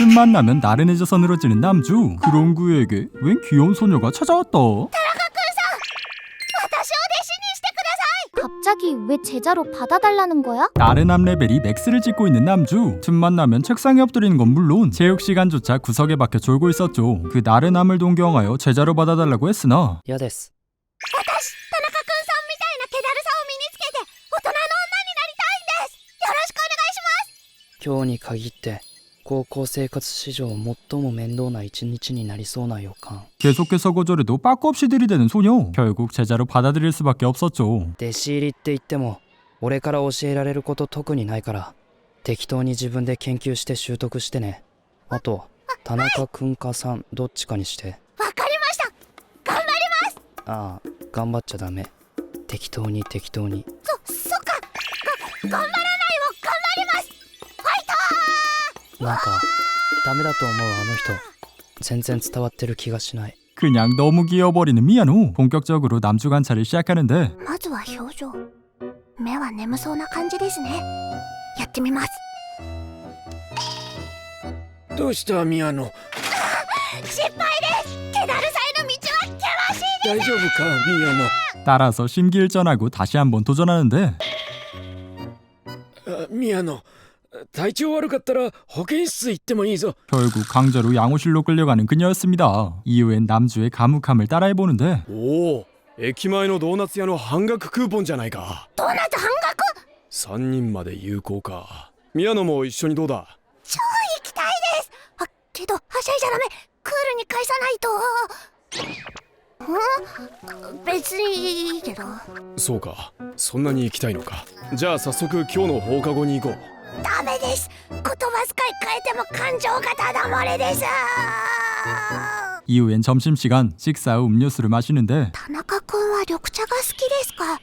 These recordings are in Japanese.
틈만 나면 나른해져서 늘어지는 남주. 그런 그에게 웬 귀여운 소녀가 찾아왔다. 갑자기 왜 제자로 받아달라는 거야? 나른함 레벨이 맥스를 찍고 있는 남주. 틈만 나면 책상에 엎드리는 건 물론 체육 시간조차 구석에 박혀 졸고 있었죠. 그 나른함을 동경하여 제자로 받아달라고 했으나 嫌です。私、田中くんさんみたいな気だるさを身につけて大人の女になりたいんです。よろしくお願いします。今日に限って高校生活史上最も面倒な一日になりそうな予感。 계속해서 거절해도 빠꾸 없이 들이대는 소녀. 결국 제자로 받아들일 수밖에 없었죠. 弟子入りって言っても俺から教えられること特にないから適当に自分で研究して習得してね。あと田中くんかさんどっちかにして。わかりました。頑張ります。ああ、頑張っちゃダメ。適当に適当に。そっか。頑張らないを頑張ります。ファイトー。なんかダメだと思うあの人全然伝わってる気がしない。 그냥 너무 귀여워버리는 미야노. 본격적으로 남주 관찰을 시작하는데 まずは表情。目は眠そうな感じですね。やってみます。どうした宮野。失敗です。気だるさへの道は険しい。大丈夫か宮野。 따라서 심기일전하고 다시 한번 도전하는데 宮野、体調悪かったら保健室行ってもいいぞ。 결국 강제로 양호실로 끌려가는 그녀였습니다. 이후엔 남주의 감옥함을 따라해보는데 おお、駅前のドーナツ屋の半額クーポンじゃないか。ドーナツ半額。3人まで有効か。宮野も一緒にどうだ。超行きたいです。けどはしゃいじゃダメ。クールに返さないと。別にいいけど。そうか、そんなに行きたいのか。じゃあ早速今日の放課後に行こう。ダメです。言葉遣い変えても感情がただ漏れです。 이후엔 점심시간 식사 후 음료수를 마시는데 田中君は緑茶が好きですか。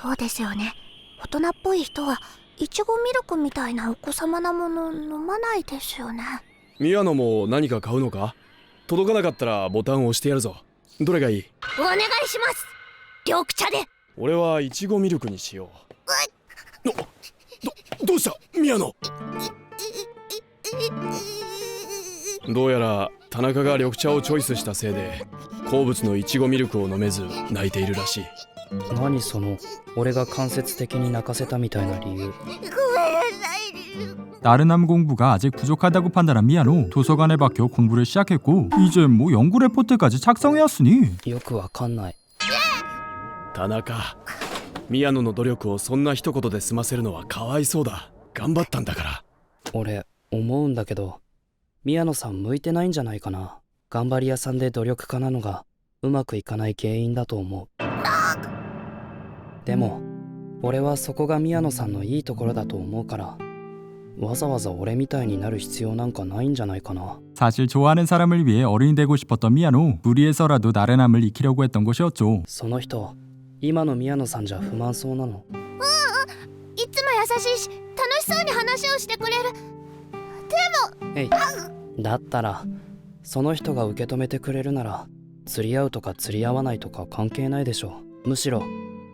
そうですよね。大人っぽい人はいちごミルクみたいなお子様なもの飲まないですよね。宮野も何か買うのか。届かなかったらボタンを押してやるぞ。どれがいい。お願いします。緑茶で。俺はいちごミルクにしよう。どうした宮野。どうやら田中が緑茶をチョイスしたせいで好物のいちごミルクを飲めず泣いているらしい。何その俺が間接的に泣かせたみたいな理由。ごめんなさい。 나른함 공부가 아직 부족하다고 판단한 미야노. 도서관에 박혀 공부를 시작했고 이제 뭐 연구 레포트까지 작성해왔으니 よくわかんない。田中、宮野の努力をそんな一言で済ませるのはかわいそうだ。頑張ったんだから。俺思うんだけど宮野さん向いてないんじゃないかな。頑張り屋さんで努力家なのがうまくいかない原因だと思う。でも俺はそこが宮野さんのいいところだと思うからわざわざ俺みたいになる必要なんかないんじゃないかな。 사실 좋아하는 사람을 위해 어른이 되고 싶었던 미야노. 무리해서라도 나른함을 익히려고 했던 것이었죠. その人今の宮野さんじゃ不満そうなの。いつも優しいし楽しそうに話をしてくれる。えい、だったらその人が受け止めてくれるなら釣り合うとか釣り合わないとか関係ないでしょ。むしろ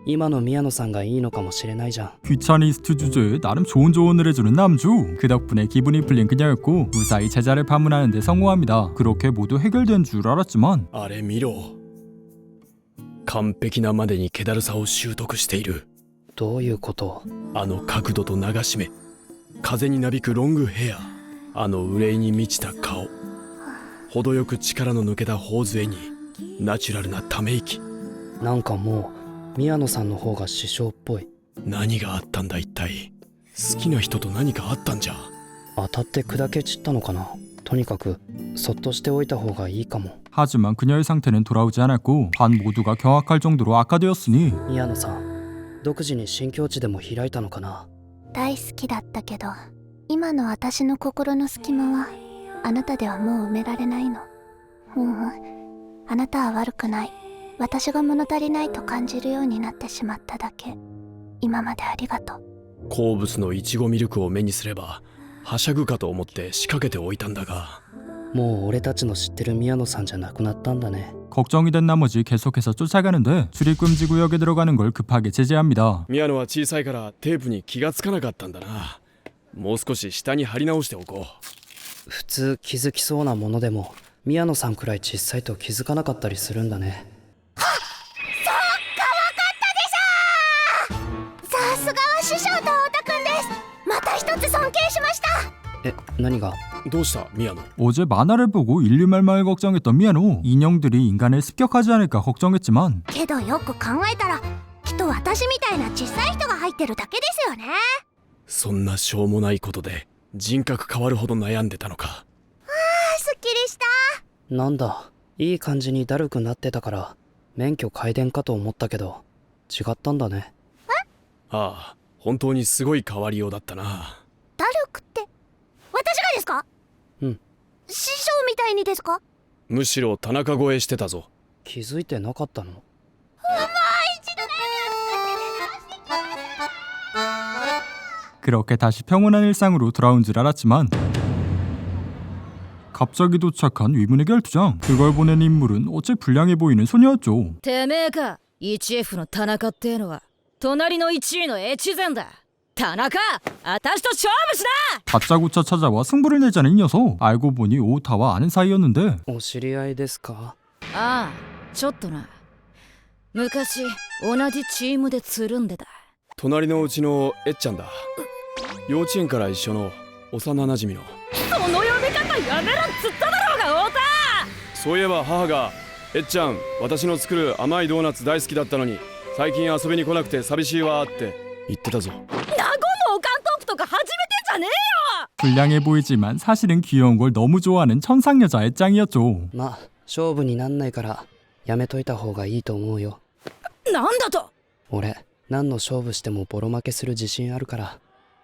今の宮野さんがいいのかもしれないじゃん。 귀차니스트 주제에 나름 좋은 조언을 해주는 남주. 그 덕분에 기분이 풀린 그녀였고 무사히 제자를 방문하는 데 성공합니다. 그렇게 모두 해결된 줄 알았지만 あれ見ろ。完璧なまでに気だるさを習得している。どういうこと？あの角度と流し目、風になびくロングヘア、あの憂いに満ちた顔、程よく力の抜けた頬杖にナチュラルなため息。なんかもう宮野さんの方が師匠っぽい。何があったんだ一体。好きな人と何かあったんじゃ。当たって砕け散ったのかな。とにかくそっとしておいた方がいいかも。 하지만 그녀의 상태는 돌아오지 않았고 반 모두가 경악할 정도로 악화되었으니 宮野さん独自に新境地でも開いたのかな。大好きだったけど今の私の心の隙間はあなたではもう埋められないの。あなたは悪くない。私が物足りないと感じるようになってしまっただけ。今までありがとう。好物のいちごミルクを目にすればはしゃぐかと思って仕掛けておいたんだが。もう俺たちの知ってる宮野さんじゃなくなったんだね。 걱정이 된 나머지 계속해서 쫓아가는데 출입금지 구역에 들어가는 걸 급하게 제지합니다. 宮野は小さいからテープに気がつかなかったんだな。もう少し下に貼り直しておこう。普通気づきそうなものでも宮野さんくらい小さいと気づかなかったりするんだね。さすがは師匠と太田くんです。また一つ尊敬しました。え、何が？どうした宮野。 어제 만화를 보고 일류말말 걱정했던 미아노. 인형들이 인간을 습격하지 않을까 걱정했지만 けどよく考えたらきっと私みたいな小さい人が入ってるだけですよね。そんなしょうもないことで人格変わるほど悩んでたのか。すっきりした。なんだ、いい感じにだるくなってたから免許改伝かと思ったけど違ったんだね。ああ、本当にすごい変わりようだったな。ダルクって私がですか？うん。師匠みたいにですか？むしろ田中超えしてたぞ。気づいてなかったの？ 그렇게 다시 평온한 일상으로 돌아온 줄 알았지만 갑자기 도착한 위문의 결투장. 그걸 보낸 인물은 어째 불량해 보이는 소녀였죠. てめえか。 1F の田中ってのは隣の1位の越前だ。田中、私と勝負しな。 다짜고짜 찾아와 승부를 내자는 이 녀석. 알고 보니 오타와 아는 사이였는데 お知り合いですか？ああ、ちょっとな。昔同じチームでつるんでた。隣のうちのえっちゃんだ。幼稚園から一緒の幼なじみの。その呼び方やめろっつっただろうが、太田。そういえば母がえっちゃん私の作る甘いドーナツ大好きだったのに最近遊びに来なくて寂しいわって言ってたぞ。名護のオカントークとか始めてんじゃねえよ。 불량해 보이지만 사실은 귀여운 걸 너무 좋아하는 천상여자 애짱이었죠. まあ勝負になんないからやめといた方がいいと思うよ。なんだと？俺何の勝負してもボロ負けする自信あるから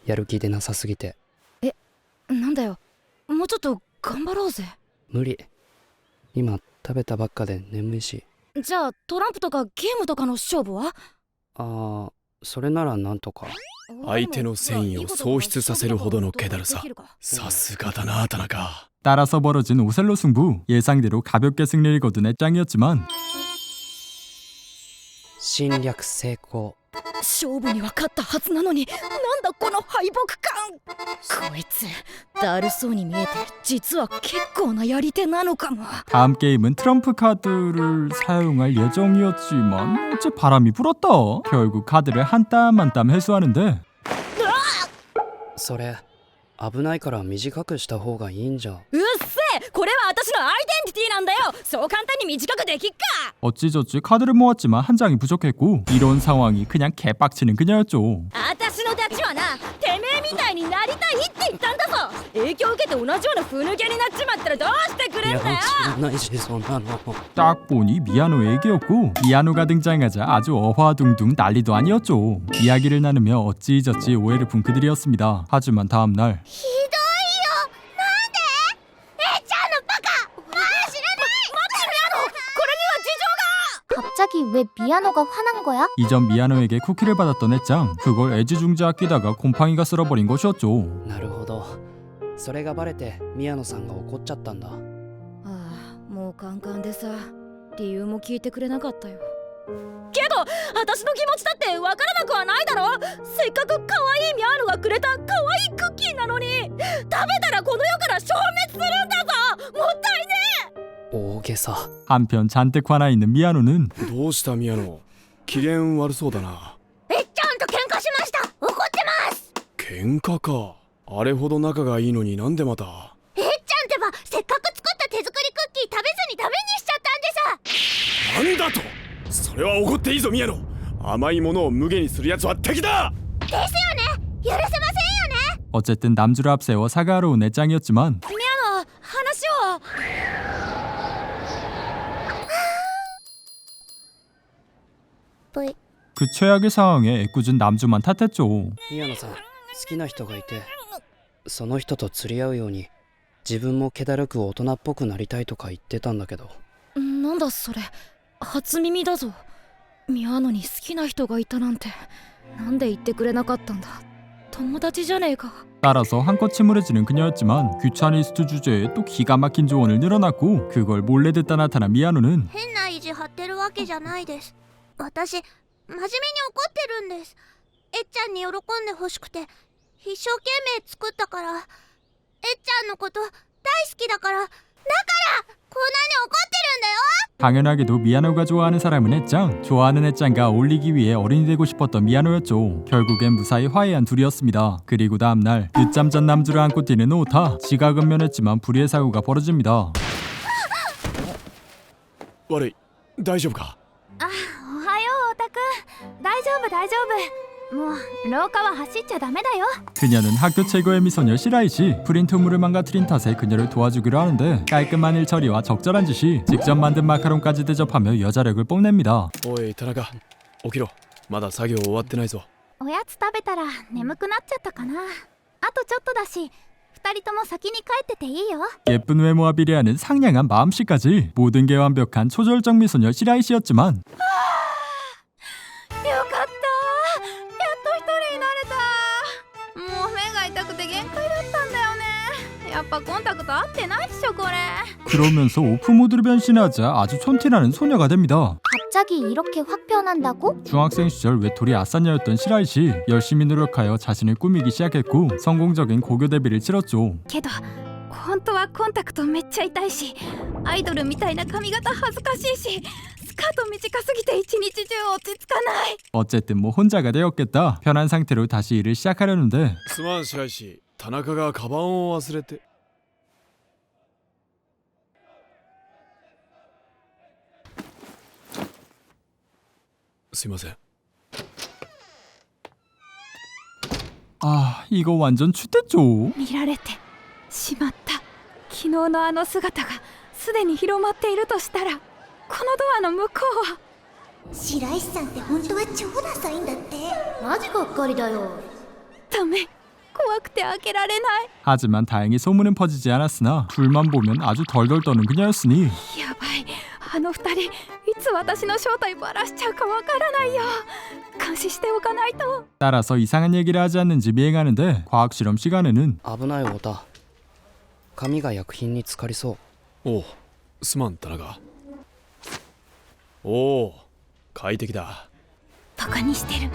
やる気でなさすぎて。なんだよ、もうちょっと頑張ろうぜ。無理、今食べたばっかで眠いし。じゃあトランプとかゲームとかの勝負は？ああ、それならなんとか。相手の戦意を喪失させるほどの気だるさ。さすがだな田中。 따라서 벌어진 오셀로 승부. 예상대로 가볍게 승리를 거둔 애짱이었지만 侵略成功。勝負には勝ったはずなのに、なんだこの敗北感。こいつだるそうに見えて実は結構なやり手なのかも。 다음 게임은 트럼프 카드를 사용할 예정이었지만 어째 바람이 불었다. 결국 카드를 한 땀 한 땀 회수하는데 それ危ないから短くした方がいいんじゃ。うっせえ、これは私のアイデンティティなんだよ。そう簡単に短くできっか。 어찌저찌 카드를 모았지만 한 장이 부족했고 이런 상황이 그냥 개빡치는 그녀였죠. 私のダチはな、てめえみたいになりたいって言ったんだぞ。影響を受けて同じようなふぬけになっちまったらどうしてくれんだよ。知らないしそんなの。 딱 보니 미아노의 얘기였고 미아노가 등장하자 아주 어화둥둥 난리도 아니었죠. 이야기를 나누며 어찌저찌 오해를 푼 그들이었습니다. 하지만 다음날 ひどいよ。なんで？えっちゃんのバカ。知らない。待ってミアノ、これには事情が。 갑자기 왜 미아노가 화난 거야? 이전 미아노에게 쿠키를 받았던 애짱. 그걸 애지중지 아끼다가 곰팡이가 쓸어버린 것이었죠. なるほど、それがバレて宮野さんが怒っちゃったんだ。ああ、もうカンカンでさ、理由も聞いてくれなかったよ。けど私の気持ちだってわからなくはないだろ。せっかく可愛いミャーノがくれた可愛いクッキーなのに、食べたらこの世から消滅するんだぞ。もったいねえ。大げさ。 한편 잔뜩 화나 있는 미아노는 どうした宮野、機嫌悪そうだな。えっちゃんと喧嘩しました。怒ってます。喧嘩か。あれほど仲がいいのになんでまた。えっちゃんってばせっかく作った手作りクッキー食べずにダメにしちゃったんでさ。なんだと。それは怒っていいぞ宮野。甘いものを無下にする奴は敵だ。ですよね。許せませんよね。 어쨌든 남주를 앞세워 사과하러 온 애짱이었지만 ミャーノ、話を。 V 그 최악의 상황에 애꿎은 남주만 탓했죠. 宮野さん、好きな人がいてその人と釣り合うように自分も気だるく大人っぽくなりたいとか言ってたんだけど。なんだそれ、初耳だぞ。ミャーノに好きな人がいたなんて、なんで言ってくれなかったんだ。友達じゃねえか。 따라서 한껏 침울해지는 그녀였지만 귀차니스트 주제에 또 기가 막힌 조언을 늘어놨고 그걸 몰래 듣다 나타난 미아노는 変な意地張ってるわけじゃないです。私真面目に怒ってるんです。えっちゃんに喜んでほしくて一生懸命作ったから。えっちゃんのこと好きだからこんなに怒ってるんだよ。 당연하게도 미야노가 좋아하는 사람은 애짱, 좋아하는 애짱과 어울리기 위해 어른이 되고 싶었던 미야노였죠. 결국엔 무사히 화해한 둘이었습니다. 그리고 다음날 늦잠 잔 남주를 안고 뛰는 오타. 지각은 면했지만 불의의 사고가 벌어집니다. 悪い大丈夫か。おはようオタくん。大丈夫大丈夫。もう廊下は走っちゃダメだよ。 그녀는 학교 최고의 미소녀 시라이시. 프린트물을 망가뜨린 탓에 그녀를 도와주기로 하는데 깔끔한 일 처리와 적절한 지시, 직접 만든 마카롱까지 대접하며 여자력을 뽐냅니다. おい田中起きろ、まだ作業終わってないぞ。おやつ食べたら眠くなっちゃったかな。あとちょっとだし二人とも先に帰ってていいよ。 예쁜 외모와 비례하는 상냥한 마음씨까지 모든 게 완벽한 초절정 미소녀 시라이시였지만 よかった。やっと一人になれた。もう目が痛くて限界だったんだよね。やっぱコンタクト合ってないっしょこれ。 그러면서 오프 모드로 변신하자 아주 촌티나는 소녀가 됩니다. 갑자기 이렇게 확 변한다고? 중학생 시절 외톨이 아싸녀였던 시라이시. 열심히 노력하여 자신을 꾸미기 시작했고 성공적인 고교 데뷔를 치렀죠. けど本当はコンタクトめっちゃ痛いし、アイドルみたいな髪型恥ずかしいし、スカート短すぎて一日中落ち着かない。 어쨌든 뭐 혼자가 되었겠다. 편한 상태로 다시 일을 시작하려는데 すまん白石、田中がカバンを忘れて。すいません。 아 이거 완전 추댔죠. 見られてしまった。昨日のあの姿がすでに広まっているとしたら、このドアの向こうは。白石さんって本当は超ダサいんだって。マジがっかりだよ。ダメ、怖くて開けられない。 하지만 다행히 소문은 퍼지지 않았으나 둘만 보면 아주 덜덜 떠는 그녀였으니 やばい、あの二人いつ私の正体バラしちゃうかわからないよ。監視しておかないと。 따라서 이상한 얘기를 하지 않는지 미행하는데 과학 실험 시간에는 危ない太田。髪が薬品に浸かりそう。おう、すまん田中。おお、快適だ。バカにしてる、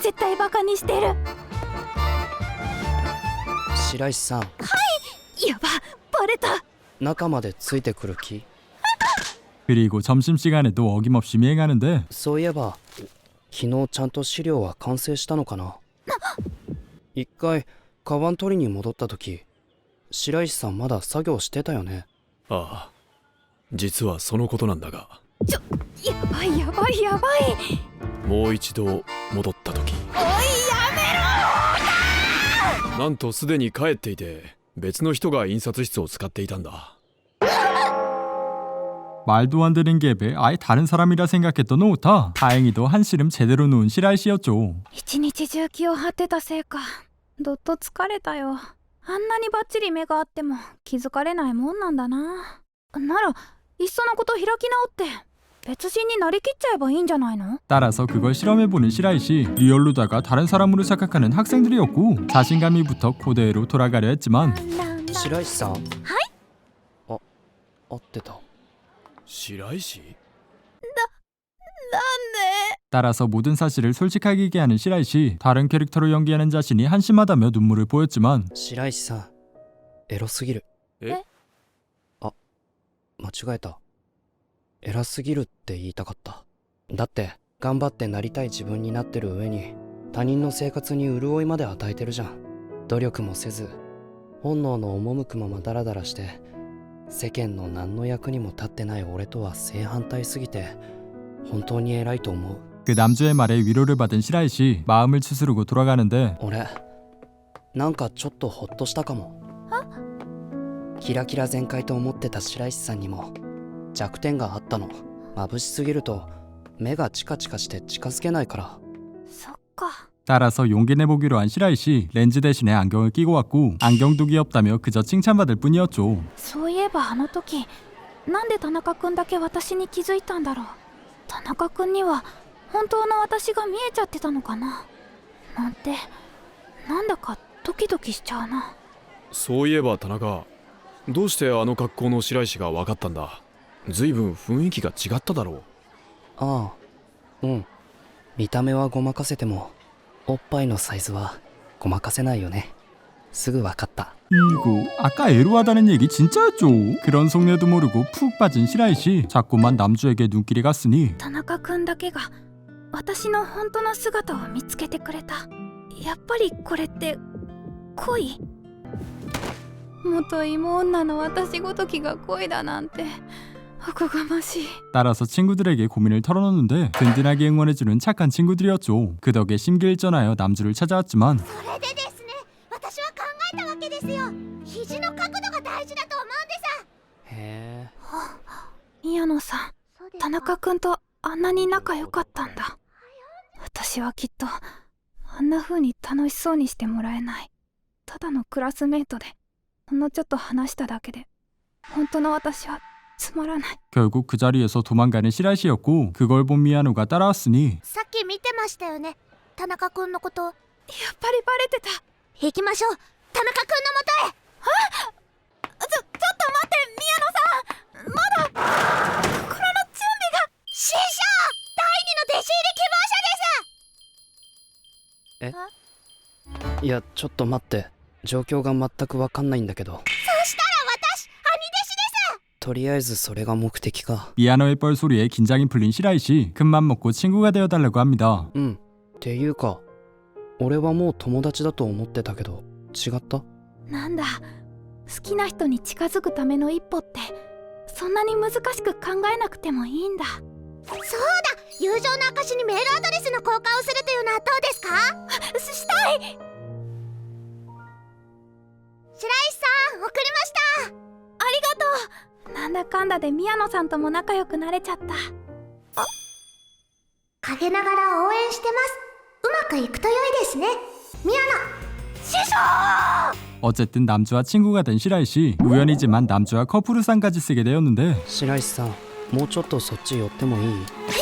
絶対バカにしてる。白石さん、やば、バレた。中までついてくる気？ 그리고 점심시간에도 어김없이 미행하는데 そういえば昨日ちゃんと資料は完成したのかな。一回カバン取りに戻った時、白石さんまだ作業してたよね。ああ、実はそのことなんだが。やばいやばいやばい。もう一度戻った時、おいやめろ。なんとすでに帰っていて別の人が印刷室を使っていたんだ。 말도 안 되는 갭에 아예 다른 사람이라 생각했던 오타. 다행히도 한시름 제대로 놓은 시라이시였죠. 一日中気を張ってたせいか、どっと疲れたよ。あんなにバッチリ目があっても気づかれないもんなんだな。ならいっそのこと開き直って別人になりきっちゃえばいいんじゃないの？ 따라서 그걸 실험해보는 시라이시. 리얼로다가 다른 사람으로 착각하는 학생들이었고 자신감이 붙어 고대로 돌아가려 했지만 白石さん。はい。あ、合ってた。白石？ 따라서 모든 사실을 솔직하게 얘기하는 시라이시. 다른 캐릭터로 연기하는 자신이 한심하다며 눈물을 보였지만 白石さん、エロすぎる。え？あ、間違えた。偉すぎるって言いたかった。だって頑張ってなりたい自分になってる上に他人の生活に潤いまで与えてるじゃん。努力もせず本能の赴くままダラダラして世間の何の役にも立ってない俺とは正反対すぎて本当に偉いと思う。 그 남주의 말에 위로를 받은 시라이시. 마음을 추스르고 돌아가는데 俺なんかちょっとホッとしたかも。キラキラ全開と思ってた白石さんにも弱点があったの。眩しすぎると目がチカチカして近づけないから。そっか。 따라서 용기 내보기로 한 시라이시. 렌즈 대신에 안경을 끼고 왔고 안경도 귀엽다며 그저 칭찬받을 뿐이었죠. そういえばあの時なんで田中君だけ私に気づいたんだろう。田中君には本当の私が見えちゃってたのかななんて、なんだかドキドキしちゃうな。そういえば田中、どうしてあの格好の白石が分かったんだ。ずいぶん雰囲気が違っただろう。ああ、うん。見た目はごまかせてもおっぱいのサイズはごまかせないよね。すぐ分かった。 이거 아까 애로하다는 얘기 진짜였죠. 그런 속내도 모르고 푹 빠진 시라이씨. 자꾸만 남주에게 눈길이 갔으니 田中君だけが私の本当の姿を見つけてくれた。やっぱりこれって恋？元芋女の私ごときが恋だなんておこがましい。 따라서 친구들에게 고민을 털어놓는데 든든하게 응원해주는 착한 친구들이었죠. 그 덕에 심기일전하여 남주를 찾아왔지만 それでですね、私は考えたわけですよ。肘の角度が大事だと思うんです。へえ。宮野さん、田中君とあんなに仲良かったんだ。私はきっとあんな風に楽しそうにしてもらえない。ただのクラスメートでほんのちょっと話しただけで本当の私はつまらない。 결국 그 자리에서 도망가는 시라이씨였고 그걸 본 미야노가 따라왔으니 さっき見てましたよね、田中君のこと。やっぱりバレてた。行きましょう、田中君のもとへ。ちょっと待って宮野さん、まだ心の準備が。師匠、第二の弟子入り希望者です。いや、ちょっと待って。状況が全く分かんないんだけど。そしたら私、兄弟子です。とりあえずそれが目的か。 미야노의 뻘소리에 긴장이 풀린 시라이씨. 큰맘 먹고 친구가 되어달라고 합니다. っていうか、俺はもう友達だと思ってたけど、違った？なんだ、好きな人に近づくための一歩ってそんなに難しく考えなくてもいいんだ。そうだ、友情の証にメールアドレスの交換をするというのはどうですか？したい。白石さん、送りました。ありがとう。なんだかんだで宮野さんとも仲良くなれちゃった。陰ながら応援してます。うまくいくと良いですね、宮野師匠。 어쨌든 남주와 친구가 된 시라이씨. 우연이지만 남주와 커플상까지 쓰게 되었는데 白石さん、もうちょっとそっち寄ってもいい？こ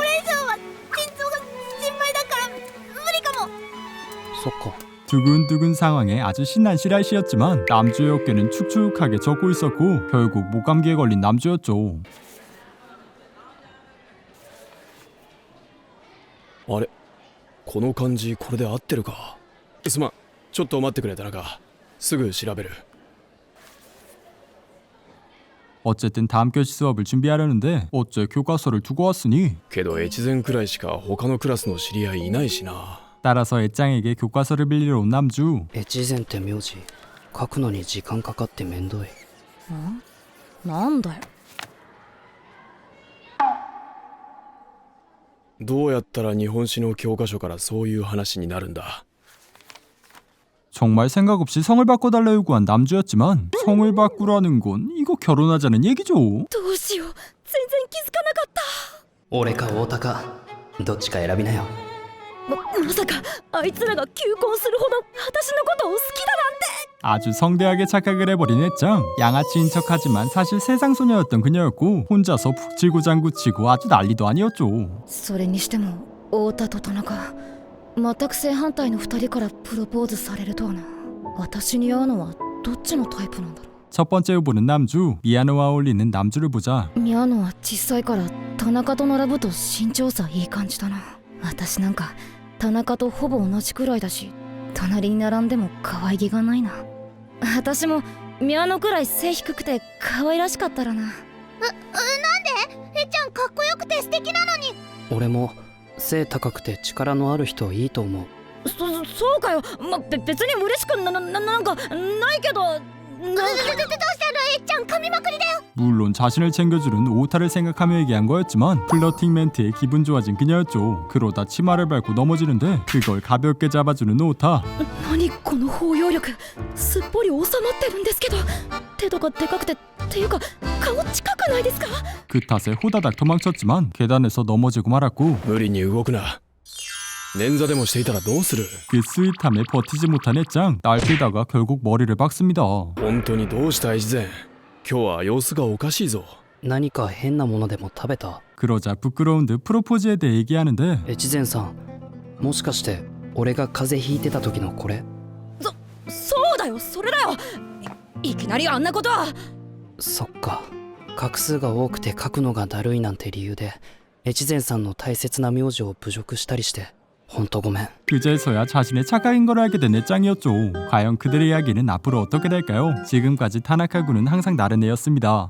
れ以上は緊張が心配だから無理かも。そっか。 두근두근 상황에 아주 신난 시라이씨였지만 남주의 어깨는 축축하게 젖고 있었고 결국 목감기에 걸린 남주였죠. あれ、この感じこれで合ってるか。すまん、ちょっと待ってくれ田中。すぐ調べる。 어쨌든 다음 교시 수업을 준비하려는데 어째 교과서를 두고 왔으니 けど越前くらいしか他のクラスの知り合いいないしな。 따라서 애짱에게 교과서를 빌리러 온 남주. 越前って名字書くのに時間かかってめんどい。なんだよ。どうやったら日本史の教科書からそういう話になるんだ。 정말 생각 없이 성을 바꿔달라 요구한 남주였지만 성을 바꾸라는 건 이거 결혼하자는 얘기죠. どうしよう、全然気づかなかった。俺か太田か、どっちか選びなよ。まさかあいつらが求婚するほど私のことを好きだなんて。 아주 성대하게 착각을 해버린 애짱. 양아치인 척하지만 사실 세상소녀였던 그녀였고 혼자서 북치고 장구치고 아주 난리도 아니었죠. それにしても太田と田中、全く正反対の2人からプロポーズされるとはな。私に合うのはどっちのタイプなんだろう。 첫 번째 후보는 남주. 미야노와 어울리는 남주를 보자. 宮野は小さいから田中と並ぶと身長差いい感じだな。私なんか田中とほぼ同じくらいだし、隣に並んでも可愛げがないな。私も宮野くらい背低くて可愛らしかったらな。なんで？えっちゃんかっこよくて素敵なのに。俺も背高くて力のある人いいと思う。そうかよ。別に嬉しくなんかないけど。どうしたの？えっちゃん噛みまくりだよ。 물론 자신을 챙겨주는 오타를 생각하며 얘기한 거였지만 플러팅 멘트에 기분 좋아진 그녀였죠. 그러다 치마를 밟고 넘어지는데 그걸 가볍게 잡아주는 오타. 何この包容力、すっぽり収まってるんですけど、手とかでかくてっていうか顔近くないですか？ 그 탓에 호다닥 도망쳤지만 계단에서 넘어지고 말았고 無理に動くな。捻挫でもしていたらどうする。 그 스윗함에 버티지 못한 애짱. 날뛰다가 결국 머리를 박습니다. 本当にどうした越前。今日は様子がおかしいぞ。何か変なものでも食べた？ 그러자 부끄러운 듯 프로포즈에 대해 얘기하는데 越前さん、もしかして俺が風邪ひいてた時のこれ？そうだよ、それだよ。いきなりあんなことは。そっか。画数が多くて書くのがだるいなんて理由で越前さんの大切な名字を侮辱したりして。ほんとごめん。 그제서야 자신의 착각인 걸 알게 된 넷짱이었죠. 과연 그들의 이야기는 앞으로 어떻게 될까요? 지금까지 타나카군은 항상 나른 애였습니다.